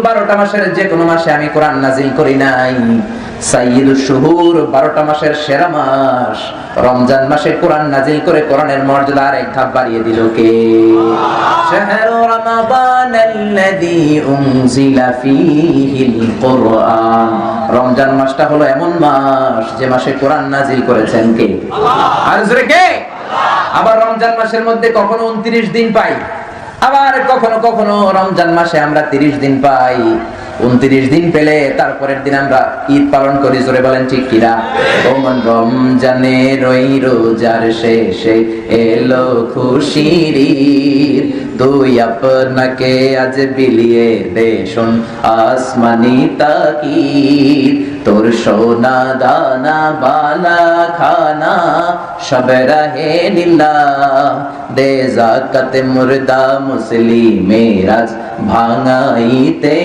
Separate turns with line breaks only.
12টা মাসের যে কোনো মাসে আমি কোরআন নাজিল করি নাই। সাইয়্যিদুশ শুহুর 12টা মাসের সেরা মাস রমজান মাসে কোরআন নাজিল করে কোরআনের মর্যাদা আর এক ধাপ বাড়িয়ে দিল কে? শাহরু রমাদানাল্লাযী উনজিলা ফীহিল কুরআন। রমজান মাসটা হলো এমন মাস যে মাসে কোরআন নাজিল করেছেন কে? আল্লাহ। আর জোরে কে? আল্লাহ। আবার রমজান মাসের মধ্যে কখনো 29 দিন পাই, আবার কখনো কখনো রমজান মাসে আমরা 30 দিন পাই। 29 দিন পেলে তারপরের দিন আমরা ঈদ পালন করি। জোরে বলেন ঠিক কিনা? ওমন রমজানের ওই রোজার শেষে এলো খুশির ঈদ, তুই আপনাকে আজ বিলিয়ে দে শোন আসমানি তাকিদ, তোর সোনা দানা বালা খানা সব রাহে লিল্লাহ, দে যাকাত মুর্দা মুসলিমের আজ ভাঙাইতে